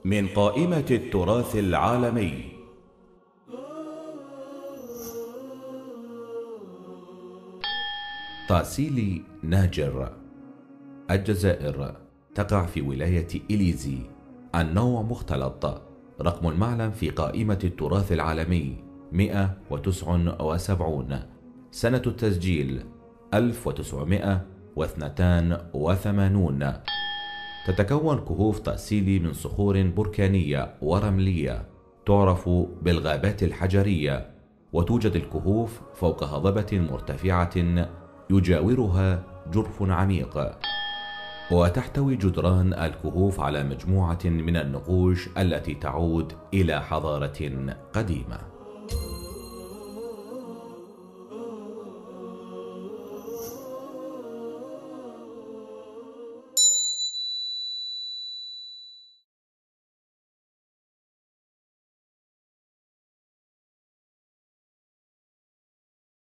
من قائمة التراث العالمي. طاسيلي ناجر، الجزائر، تقع في ولاية إليزي. النوع مختلط. رقم المعلم في قائمة التراث العالمي 179. سنة التسجيل 1982. تتكون كهوف طاسيلي من صخور بركانية ورملية تعرف بالغابات الحجرية، وتوجد الكهوف فوق هضبة مرتفعة يجاورها جرف عميق. وتحتوي جدران الكهوف على مجموعة من النقوش التي تعود إلى حضارة قديمة.